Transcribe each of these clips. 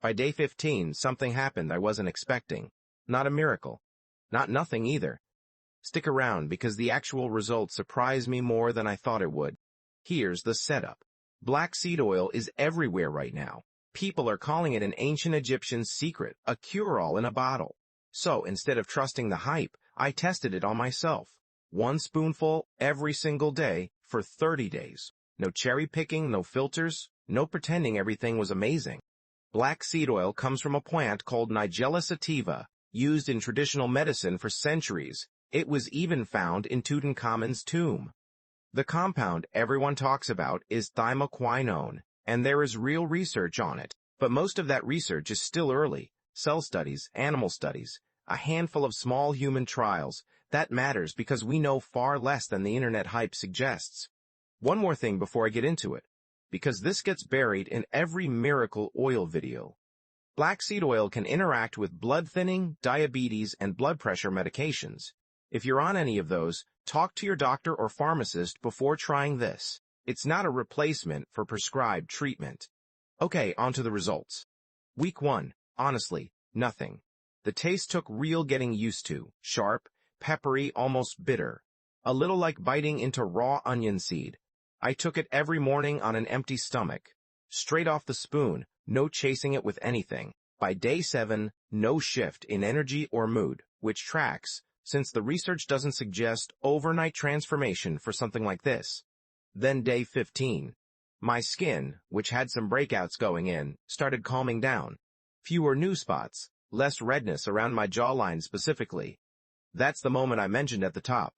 By day 15, something happened I wasn't expecting. Not a miracle. Not nothing either. Stick around because the actual results surprised me more than I thought it would. Here's the setup. Black seed oil is everywhere right now. People are calling it an ancient Egyptian secret, a cure-all in a bottle. So instead of trusting the hype, I tested it on myself. 1 spoonful every single day for 30 days. No cherry picking, no filters, no pretending everything was amazing. Black seed oil comes from a plant called Nigella sativa, used in traditional medicine for centuries. It was even found in Tutankhamun's tomb. The compound everyone talks about is thymoquinone, and there is real research on it, but most of that research is still early. Cell studies, animal studies, a handful of small human trials. That matters because we know far less than the internet hype suggests. One more thing before I get into it, because this gets buried in every miracle oil video. Black seed oil can interact with blood thinning, diabetes, and blood pressure medications. If you're on any of those, talk to your doctor or pharmacist before trying this. It's not a replacement for prescribed treatment. Okay, on to the results. Week 1, honestly, nothing. The taste took real getting used to, sharp, peppery, almost bitter. A little like biting into raw onion seed. I took it every morning on an empty stomach. Straight off the spoon, no chasing it with anything. By day 7, no shift in energy or mood, which tracks, since the research doesn't suggest overnight transformation for something like this. Then day 15. My skin, which had some breakouts going in, started calming down. Fewer new spots, less redness around my jawline specifically. That's the moment I mentioned at the top.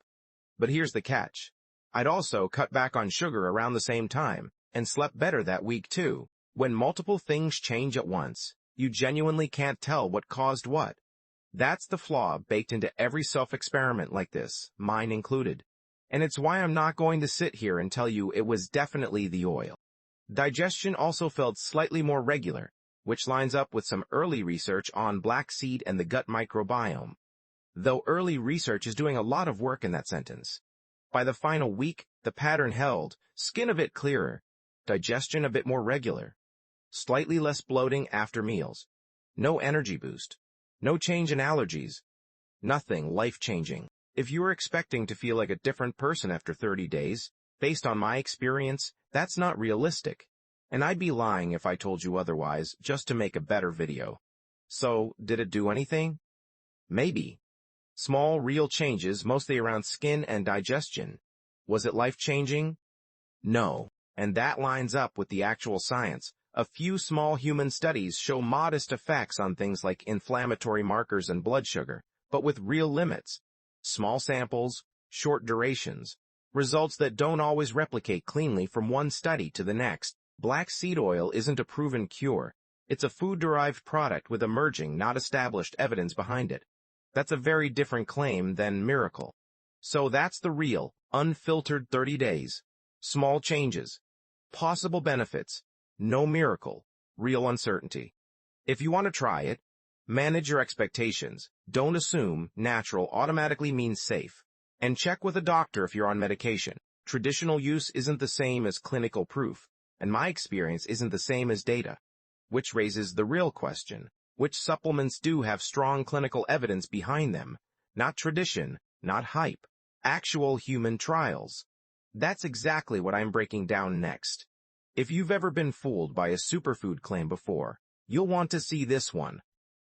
But here's the catch. I'd also cut back on sugar around the same time, and slept better that week too. When multiple things change at once, you genuinely can't tell what caused what. That's the flaw baked into every self-experiment like this, mine included. And it's why I'm not going to sit here and tell you it was definitely the oil. Digestion also felt slightly more regular, which lines up with some early research on black seed and the gut microbiome. Though early research is doing a lot of work in that sentence. By the final week, the pattern held, skin a bit clearer, digestion a bit more regular, slightly less bloating after meals, no energy boost, no change in allergies, nothing life-changing. If you were expecting to feel like a different person after 30 days, based on my experience, that's not realistic. And I'd be lying if I told you otherwise just to make a better video. So, did it do anything? Maybe. Small, real changes, mostly around skin and digestion. Was it life-changing? No. And that lines up with the actual science. A few small human studies show modest effects on things like inflammatory markers and blood sugar, but with real limits. Small samples, short durations. Results that don't always replicate cleanly from one study to the next. Black seed oil isn't a proven cure. It's a food-derived product with emerging, not established evidence behind it. That's a very different claim than miracle. So that's the real, unfiltered 30 days. Small changes. Possible benefits. No miracle. Real uncertainty. If you want to try it, manage your expectations. Don't assume natural automatically means safe. And check with a doctor if you're on medication. Traditional use isn't the same as clinical proof, and my experience isn't the same as data. Which raises the real question. Which supplements do have strong clinical evidence behind them? Not tradition, not hype. Actual human trials. That's exactly what I'm breaking down next. If you've ever been fooled by a superfood claim before, you'll want to see this one.